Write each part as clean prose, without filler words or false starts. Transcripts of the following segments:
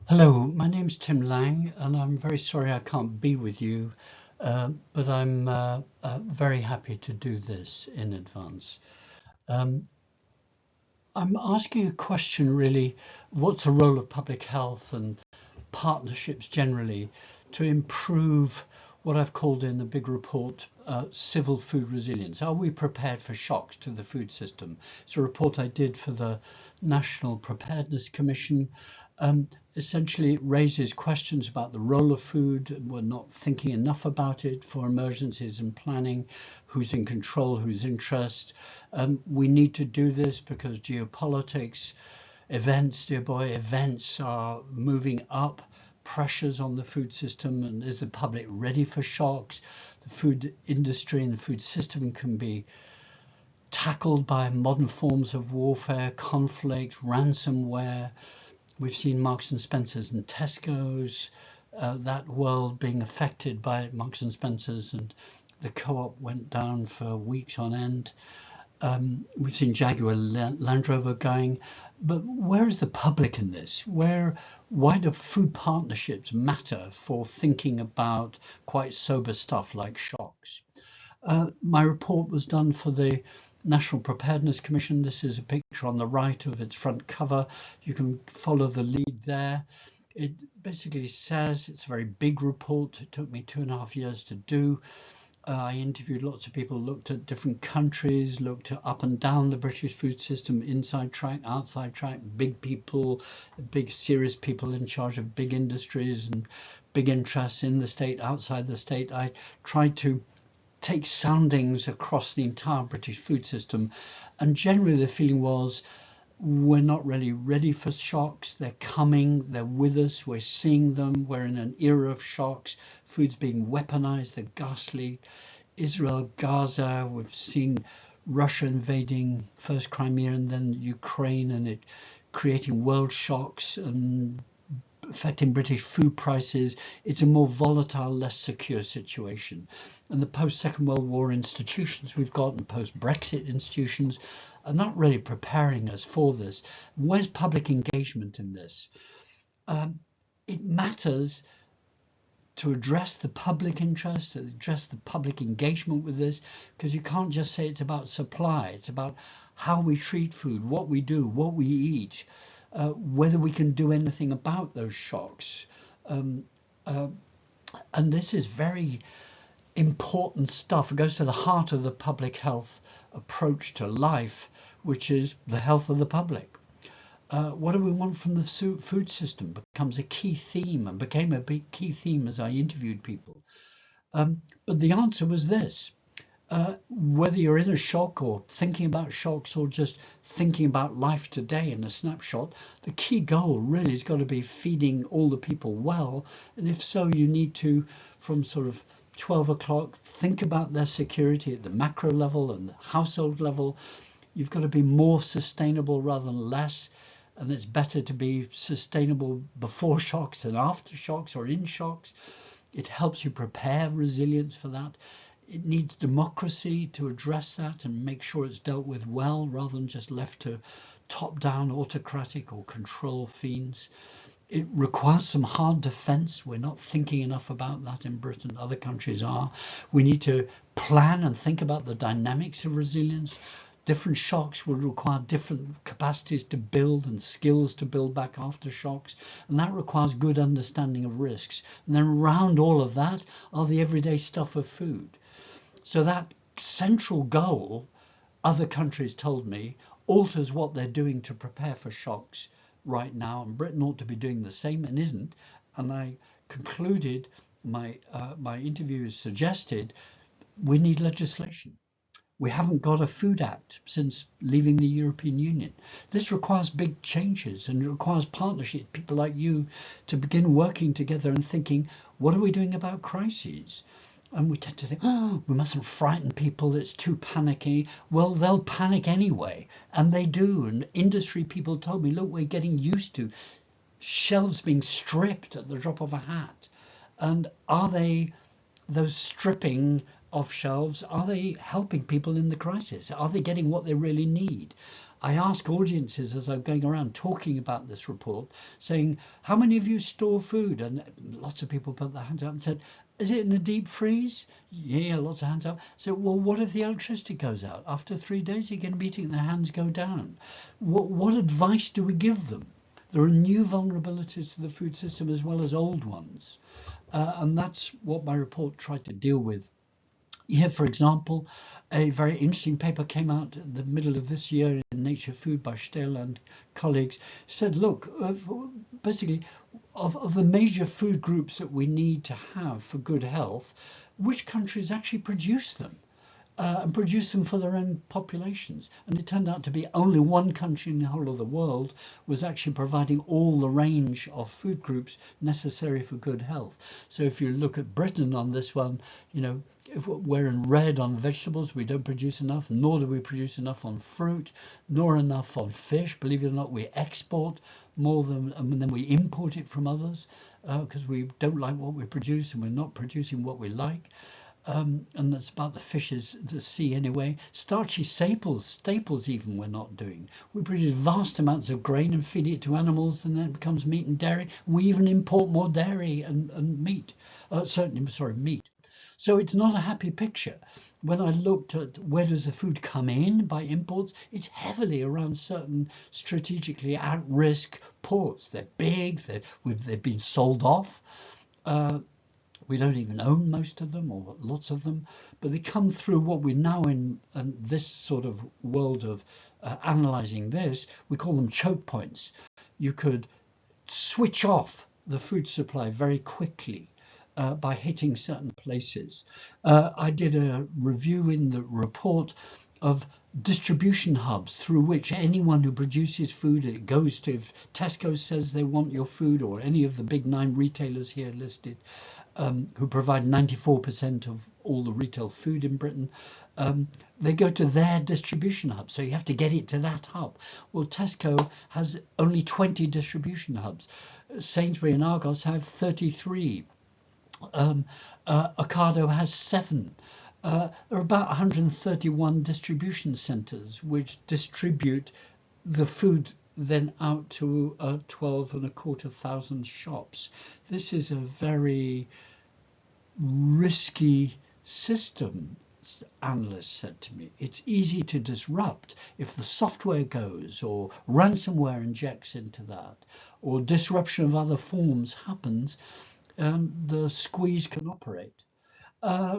Hello, my name's Tim Lang, and I'm very sorry I can't be with you, but I'm very happy to do this in advance. Um, I'm asking a question really, what's the role of public health and partnerships generally to improve what I've called in the big report civil food resilience? Are we prepared for shocks to the food system? It's a report I did for the National Preparedness Commission. Essentially, it raises questions about the role of food. We're not thinking enough about it for emergencies and planning. Who's in control? Who's interest? We need to do this because geopolitics, events, dear boy, events are moving up pressures on the food system, and is the public ready for shocks? The food industry and the food system can be tackled by modern forms of warfare, conflict, ransomware. We've seen Marks and Spencers and Tesco's, that world being affected by Marks and Spencers, and the co-op went down for weeks on end. We've seen Jaguar Land Rover going, but where is the public in this? Why do food partnerships matter for thinking about quite sober stuff like shocks? My report was done for the National Preparedness Commission. This is a picture on the right of its front cover. You can follow the lead there. It basically says it's a very big report. It took me 2.5 years to do. I interviewed lots of people, looked at different countries, looked at up and down the British food system, inside track, outside track, big people, big serious people in charge of big industries and big interests in the state, outside the state. I tried to take soundings across the entire British food system, and generally the feeling was we're not really ready for shocks. They're coming, they're with us, we're seeing them. We're in an era of shocks. Food's being weaponized, they're ghastly. Israel, Gaza, we've seen Russia invading first Crimea and then Ukraine, and it creating world shocks and affecting British food prices. It's a more volatile, less secure situation. And the post-Second World War institutions we've got and post-Brexit institutions are not really preparing us for this. Where's public engagement in this? It matters to address the public interest, to address the public engagement with this, because you can't just say it's about supply. It's about how we treat food, what we do, what we eat, whether we can do anything about those shocks. Um, uh, and this is very important stuff. It goes to the heart of the public health approach to life, which is the health of the public. What do we want from the food system becomes a key theme and became a big key theme as I interviewed people. But the answer was this. Whether you're in a shock or thinking about shocks or just thinking about life today in a snapshot, the key goal really has got to be feeding all the people well. And if so, you need to, from sort of 12 o'clock, think about their security at the macro level and the household level. You've got to be more sustainable rather than less. And it's better to be sustainable before shocks than after shocks or in shocks. It helps you prepare resilience for that. It needs democracy to address that and make sure it's dealt with well rather than just left to top-down autocratic or control fiends. It requires some hard defense. We're not thinking enough about that in Britain. Other countries are. We need to plan and think about the dynamics of resilience. Different shocks will require different capacities to build and skills to build back after shocks. And that requires good understanding of risks. And then around all of that are the everyday stuff of food. So that central goal, other countries told me, alters what they're doing to prepare for shocks right now. And Britain ought to be doing the same and isn't. And I concluded, my interviewers suggested, we need legislation. We haven't got a food act since leaving the European Union. This requires big changes and it requires partnership, people like you, to begin working together and thinking, what are we doing about crises? And we tend to think, oh, we mustn't frighten people, it's too panicky. Well, they'll panic anyway, and they do. And industry people told me, look, we're getting used to shelves being stripped at the drop of a hat. And are they, those stripping of shelves, are they helping people in the crisis? Are they getting what they really need? I ask audiences as I'm going around talking about this report, saying, how many of you store food? And lots of people put their hands up and said, is it in a deep freeze? Yeah, lots of hands up. So, well, what if the electricity goes out? After 3 days, you get a meeting, their hands go down. What advice do we give them? There are new vulnerabilities to the food system as well as old ones. And that's what my report tried to deal with. Here, for example, a very interesting paper came out in the middle of this year in Nature Food by Stehl and colleagues, said, look, basically, of the major food groups that we need to have for good health, which countries actually produce them? And produce them for their own populations. And it turned out to be only one country in the whole of the world was actually providing all the range of food groups necessary for good health. So if you look at Britain on this one, you know, if we're in red on vegetables, we don't produce enough, nor do we produce enough on fruit, nor enough on fish. Believe it or not, we export more than, and then we import it from others because we don't like what we produce and we're not producing what we like. And that's about the fishes, the sea anyway. Starchy staples even we're not doing. We produce vast amounts of grain and feed it to animals, and then it becomes meat and dairy. We even import more dairy and meat. Meat. So it's not a happy picture. When I looked at where does the food come in by imports, it's heavily around certain strategically at-risk ports. They're big, they've been sold off. We don't even own most of them or lots of them, but they come through what we now in this sort of world of analysing this, we call them choke points. You could switch off the food supply very quickly by hitting certain places. I did a review in the report of distribution hubs through which anyone who produces food, it goes to, if Tesco says they want your food, or any of the big 9 retailers here listed, who provide 94% of all the retail food in Britain, they go to their distribution hub. So you have to get it to that hub. Well, Tesco has only 20 distribution hubs. Sainsbury and Argos have 33. Ocado has 7. There are about 131 distribution centres which distribute the food then out to 12,250 shops. This is a very risky system, analysts said to me. It's easy to disrupt if the software goes, or ransomware injects into that, or disruption of other forms happens, the squeeze can operate.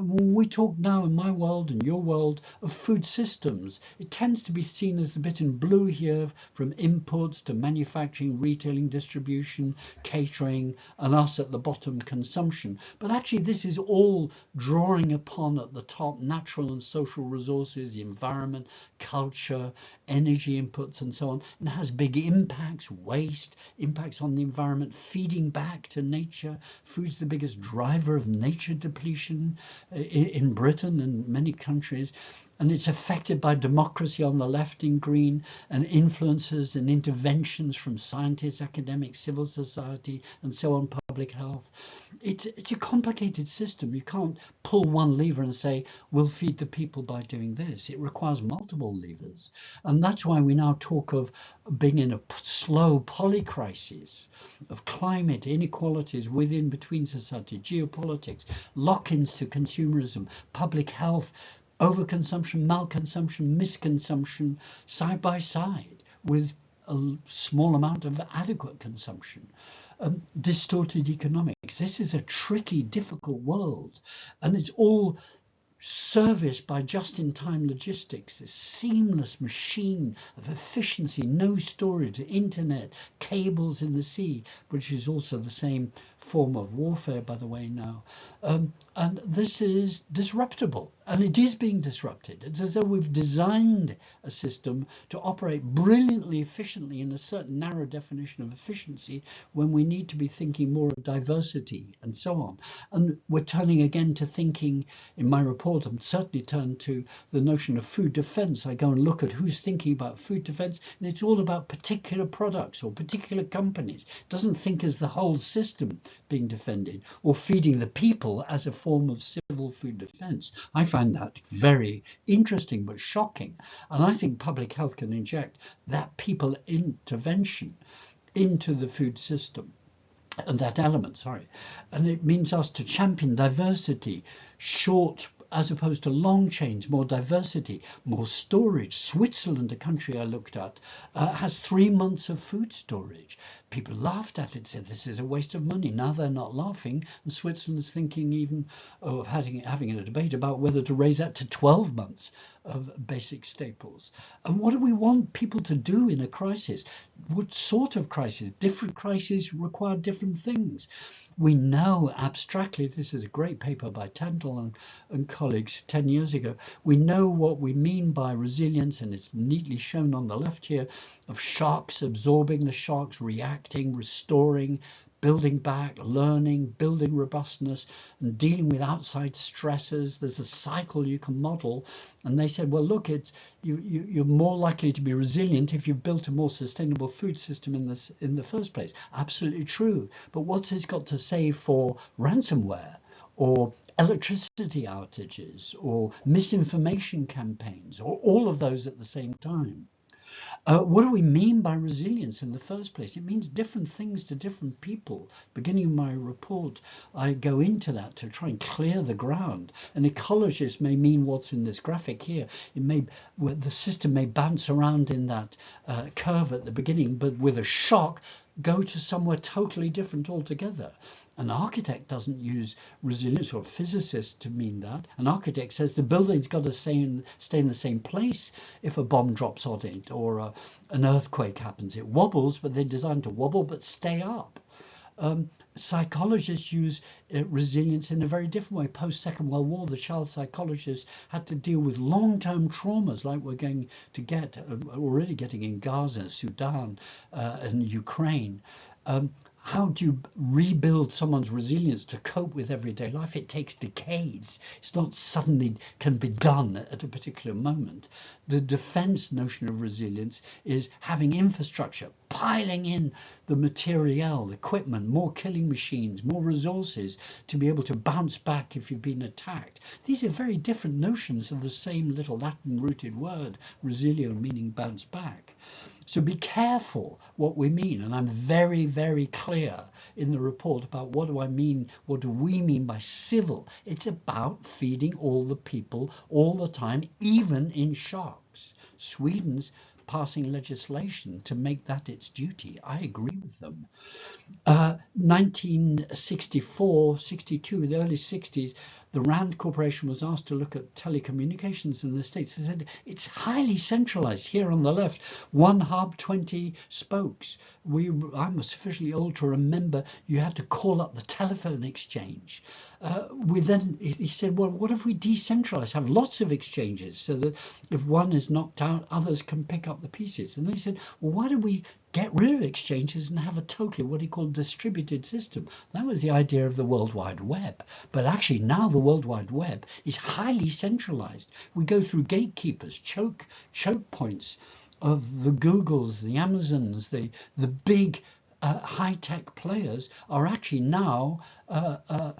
We talk now in my world and your world of food systems. It tends to be seen as a bit in blue here, from inputs to manufacturing, retailing, distribution, catering, and us at the bottom, consumption. But actually this is all drawing upon at the top natural and social resources, the environment, culture, energy inputs and so on, and has big impacts, waste, impacts on the environment, feeding back to nature. Food's the biggest driver of nature depletion in Britain and many countries, and it's affected by democracy on the left in green, and influences and interventions from scientists, academics, civil society, and so on, public health. It's a complicated system. You can't pull one lever and say, we'll feed the people by doing this. It requires multiple levers. And that's why we now talk of being in a slow polycrisis of climate, inequalities within, between society, geopolitics, lock-ins to consumerism, public health, overconsumption, malconsumption, misconsumption, side by side with a small amount of adequate consumption. Distorted economics. This is a tricky, difficult world, and it's all serviced by just-in-time logistics, this seamless machine of efficiency, no storage, internet, cables in the sea, which is also the same form of warfare, by the way, now. And this is disruptable, and it is being disrupted. It's as though we've designed a system to operate brilliantly efficiently in a certain narrow definition of efficiency, when we need to be thinking more of diversity and so on. And we're turning again to thinking, in my report, I'm certainly turned to the notion of food defense. I go and look at who's thinking about food defense, and it's all about particular products or particular companies. It doesn't think as the whole system. being defended, or feeding the people as a form of civil food defense. I find that very interesting but shocking. And I think public health can inject that people intervention into the food system. And that element, sorry. And it means us to champion diversity, short as opposed to long chains, more diversity, more storage. Switzerland, a country I looked at, has 3 months of food storage. People laughed at it, said this is a waste of money. Now they're not laughing, and Switzerland's thinking even of having a debate about whether to raise that to 12 months of basic staples. And what do we want people to do in a crisis? What sort of crisis? Different crises require different things. We know abstractly, this is a great paper by Tandl and colleagues 10 years ago, we know what we mean by resilience, and it's neatly shown on the left here, of shocks, absorbing the shocks, reacting, restoring, building back, learning, building robustness, and dealing with outside stresses. There's a cycle you can model. And they said, well, look, you're more likely to be resilient if you've built a more sustainable food system in the first place. Absolutely true. But what's this got to say for ransomware or electricity outages or misinformation campaigns or all of those at the same time? What do we mean by resilience in the first place? It means different things to different people. Beginning my report, I go into that to try and clear the ground. An ecologist may mean what's in this graphic here. The system may bounce around in that curve at the beginning, but with a shock, go to somewhere totally different altogether. An architect doesn't use resilience, or a physicist, to mean that. An architect says the building's got to stay in the same place if a bomb drops on it or an earthquake happens. It wobbles, but they're designed to wobble but stay up. Psychologists use resilience in a very different way. Post-Second World War, the child psychologists had to deal with long-term traumas like we're going to get, already getting in Gaza, Sudan, and Ukraine. How do you rebuild someone's resilience to cope with everyday life? It takes decades. It's not suddenly can be done at a particular moment. The defense notion of resilience is having infrastructure, piling in the materiel, the equipment, more killing machines, more resources to be able to bounce back if you've been attacked. These are very different notions of the same little Latin-rooted word, resilio, meaning bounce back. So be careful what we mean, and I'm very, very clear in the report about what do we mean by civil. It's about feeding all the people all the time, even in shocks. Sweden's passing legislation to make that its duty. I agree with them. 1964, 62, the early 60s, the Rand Corporation was asked to look at telecommunications in the States. They said it's highly centralized. Here on the left, one hub, 20 spokes. I'm sufficiently old to remember you had to call up the telephone exchange. He said, well, what if we decentralize, have lots of exchanges so that if one is knocked out, others can pick up the pieces? And they said, well, why don't we get rid of exchanges and have a totally what he called distributed system? That was the idea of the World Wide Web. But actually now the World Wide Web is highly centralized. We go through gatekeepers, choke points of the Googles, the Amazons, the big high-tech players are actually now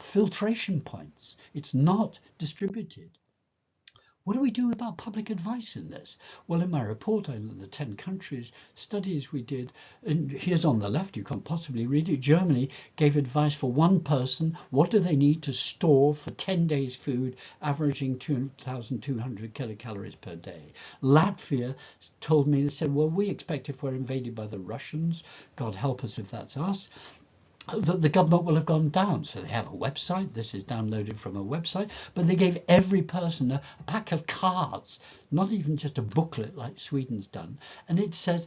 filtration points. It's not distributed. What do we do about public advice in this? Well, in my report, I looked at the 10 countries, studies we did, and here's on the left, you can't possibly read it. Germany gave advice for one person. What do they need to store for 10 days food, averaging 2,200 kilocalories per day? Latvia told me, they said, well, we expect if we're invaded by the Russians, God help us if that's us, that the government will have gone down. So they have a website. This is downloaded from a website, but they gave every person a pack of cards, not even just a booklet like Sweden's done. And it says,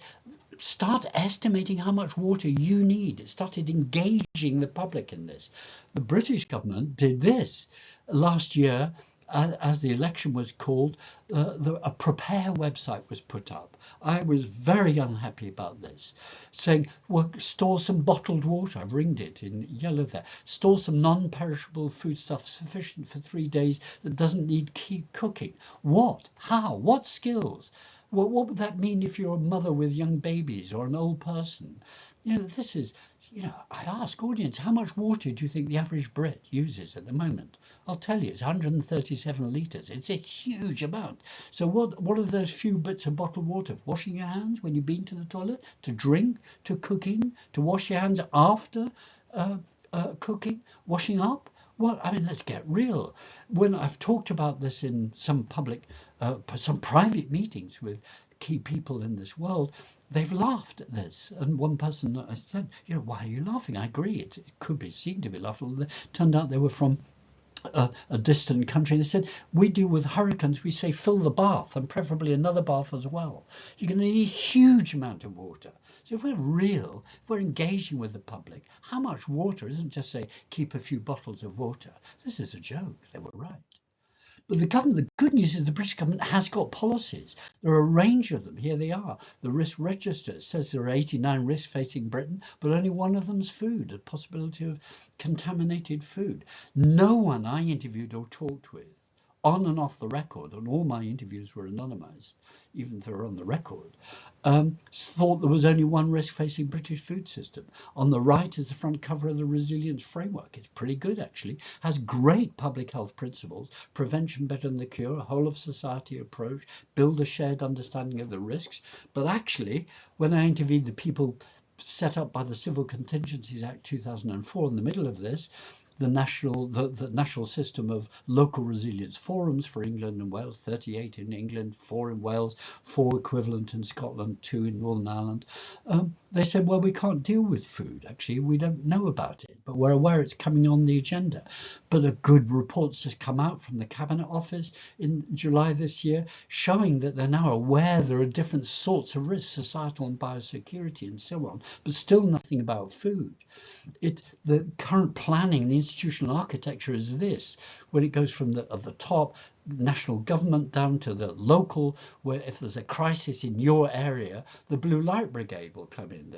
start estimating how much water you need. It started engaging the public in this. The British government did this last year. As the election was called, a Prepare website was put up. I was very unhappy about this, saying, well, store some bottled water. I've ringed it in yellow there. Store some non-perishable foodstuff sufficient for 3 days that doesn't need keep cooking. What? How? What skills? Well, what would that mean if you're a mother with young babies or an old person? This is, I ask audience, how much water do you think the average Brit uses at the moment? I'll tell you, it's 137 litres. It's a huge amount. So what are those few bits of bottled water? Washing your hands when you've been to the toilet, to drink, to cooking, to wash your hands after uh, cooking, washing up? Well, I mean, let's get real. When I've talked about this in some some private meetings with key people in this world, they've laughed at this. And one person, I said, why are you laughing? I agree, it could be seen to be laughable. It turned out they were from a distant country. They said, we deal with hurricanes, we say fill the bath and preferably another bath as well. You're going to need a huge amount of water. So if we're real, if we're engaging with the public, how much water isn't just say keep a few bottles of water. This is a joke. They were right. But the good news is the British government has got policies. There are a range of them. Here they are. The risk register says there are 89 risks facing Britain, but only one of them is food, the possibility of contaminated food. No one I interviewed or talked with, on and off the record, and all my interviews were anonymised, even if they're on the record, thought there was only one risk facing British food system. On the right is the front cover of the resilience framework. It's pretty good, actually. Has great public health principles: prevention better than the cure, a whole of society approach, build a shared understanding of the risks. But actually, when I interviewed the people set up by the Civil Contingencies Act 2004 in the middle of this, the national system of local resilience forums for England and Wales, 38 in England, 4 in Wales, 4 equivalent in Scotland, 2 in Northern Ireland. They said, well, we can't deal with food. Actually, we don't know about it, but we're aware it's coming on the agenda. But a good report's just come out from the Cabinet Office in July this year, showing that they're now aware there are different sorts of risks, societal and biosecurity and so on, but still nothing about food. The current planning, the institutional architecture is this, when it goes from the top national government down to the local, where if there's a crisis in your area, the blue light brigade will come in,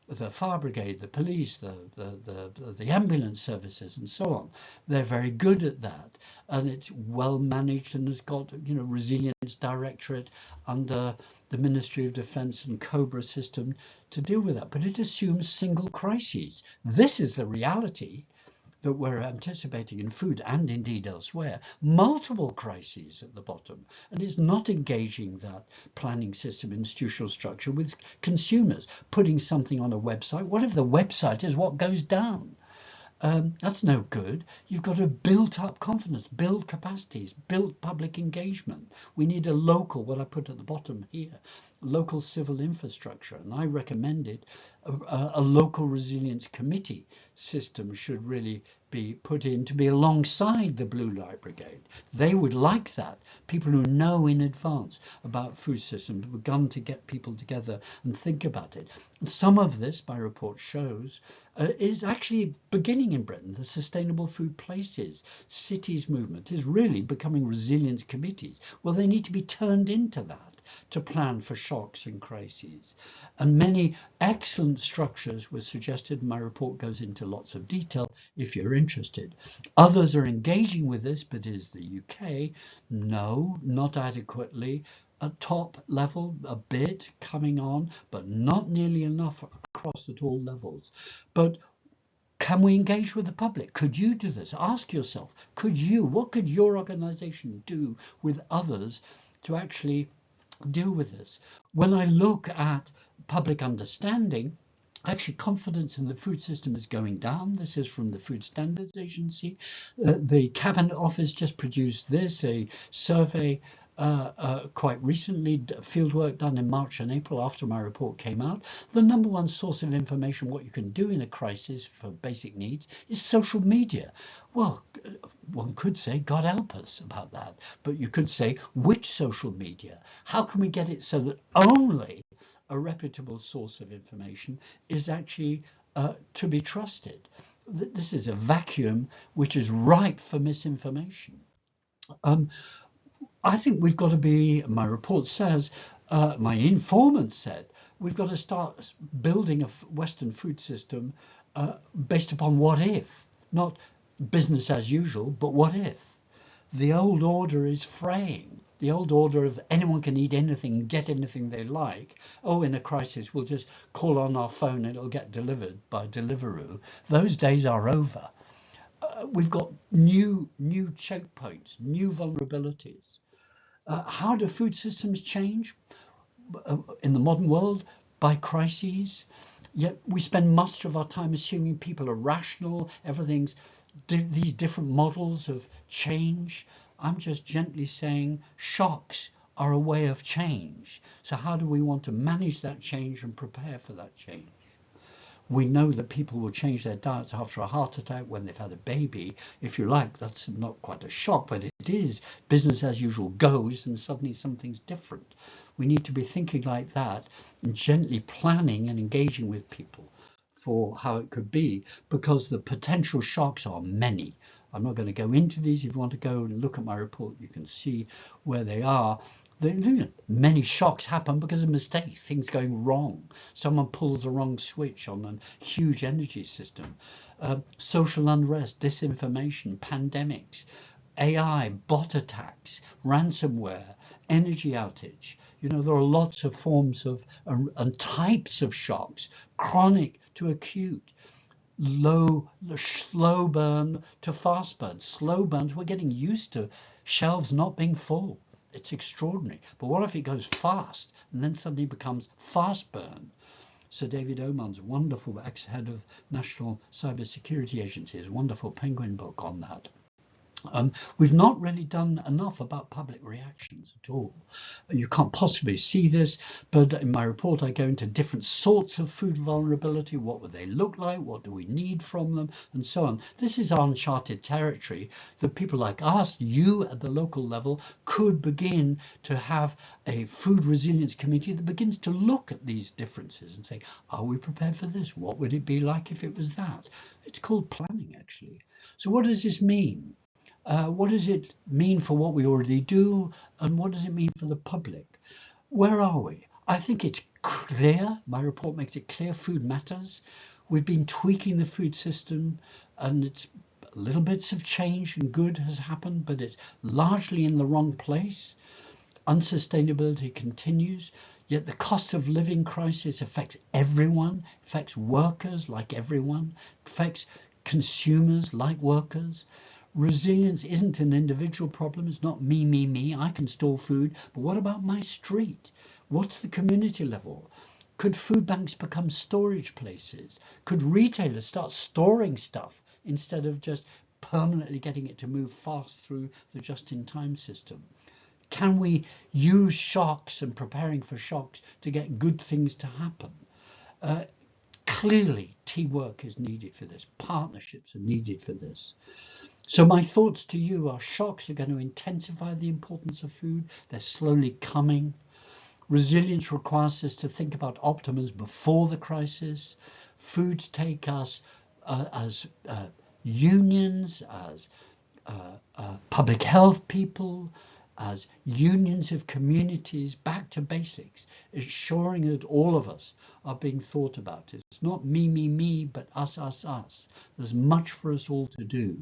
the fire brigade, the police, the ambulance services, and so on. They're very good at that, and it's well managed and has got resilience directorate under the Ministry of Defence and COBRA system to deal with that. But it assumes single crises. This is the reality that we're anticipating in food and indeed elsewhere, multiple crises at the bottom, and it's not engaging that planning system, institutional structure with consumers, putting something on a website. What if the website is what goes down? That's no good. You've got to have built up confidence, build capacities, build public engagement. We need a local, what I put at the bottom here, local civil infrastructure. And I recommended a local resilience committee system should really be put in to be alongside the Blue Light Brigade. They would like that. People who know in advance about food systems have begun to get people together and think about it. And some of this, my report shows, is actually beginning in Britain. The Sustainable Food Places, cities movement is really becoming resilience committees. Well, they need to be turned into that to plan for shocks and crises. And many excellent structures were suggested. My report goes into lots of detail if you're interested. Others are engaging with this, but is the UK? No, not adequately. At top level, a bit coming on, but not nearly enough across at all levels. But can we engage with the public? Could you do this? Ask yourself, what could your organization do with others to actually deal with this? When I look at public understanding, actually confidence in the food system is going down. This is from the Food Standards Agency. The Cabinet Office just produced a survey quite recently, fieldwork done in March and April after my report came out. The number one source of information, what you can do in a crisis for basic needs, is social media. Well, one could say, God help us about that. But you could say, which social media? How can we get it so that only a reputable source of information is actually to be trusted? This is a vacuum which is ripe for misinformation. I think we've got to be, my report says, my informant said, we've got to start building a Western food system based upon what if, not business as usual, but what if. The old order is fraying. The old order of anyone can eat anything, get anything they like. Oh, in a crisis, we'll just call on our phone and it'll get delivered by Deliveroo. Those days are over. We've got new choke points, new vulnerabilities. How do food systems change in the modern world? By crises. Yet we spend much of our time assuming people are rational, everything's these different models of change. I'm just gently saying shocks are a way of change. So how do we want to manage that change and prepare for that change? We know that people will change their diets after a heart attack when they've had a baby. If you like, that's not quite a shock, but it is business as usual goes and suddenly something's different. We need to be thinking like that and gently planning and engaging with people for how it could be, because the potential shocks are many. I'm not going to go into these. If you want to go and look at my report, you can see where they are. Many shocks happen because of mistakes, things going wrong. Someone pulls the wrong switch on a huge energy system. Social unrest, disinformation, pandemics, AI, bot attacks, ransomware, energy outage. There are lots of forms of and types of shocks, chronic to acute, slow burn to fast burn. Slow burns, we're getting used to shelves not being full. It's extraordinary. But what if it goes fast and then suddenly becomes fast burn? Sir David Oman's wonderful ex-head of National Cybersecurity Agency, his wonderful Penguin book on that. We've not really done enough about public reactions at all. You can't possibly see this, but in my report I go into different sorts of food vulnerability. What would they look like? What do we need from them? And so on. This is uncharted territory that people like us, you at the local level, could begin to have a food resilience committee that begins to look at these differences and say, are we prepared for this? What would it be like if it was that? It's called planning, actually. So what does this mean? What does it mean for what we already do, and what does it mean for the public? Where are we? I think it's clear. My report makes it clear food matters. We've been tweaking the food system, and it's little bits of change and good has happened, but it's largely in the wrong place. Unsustainability continues, yet the cost of living crisis affects everyone, affects workers like everyone, affects consumers like workers. Resilience isn't an individual problem. It's not me. I can store food. But what about my street? What's the community level? Could food banks become storage places? Could retailers start storing stuff instead of just permanently getting it to move fast through the just-in-time system? Can we use shocks and preparing for shocks to get good things to happen? Clearly, teamwork is needed for this. Partnerships are needed for this. So my thoughts to you are shocks are going to intensify the importance of food. They're slowly coming. Resilience requires us to think about optimums before the crisis. Foods take us as unions, as public health people, as unions of communities back to basics, ensuring that all of us are being thought about. It's not me, but us. There's much for us all to do.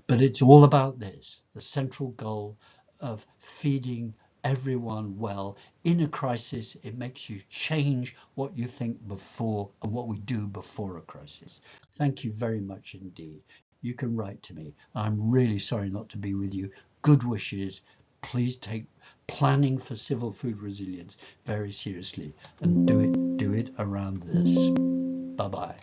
But it's all about this, the central goal of feeding everyone well. In a crisis, it makes you change what you think before and what we do before a crisis. Thank you very much indeed. You can write to me. I'm really sorry not to be with you. Good wishes. Please take planning for civil food resilience very seriously and do it around this. Bye-bye.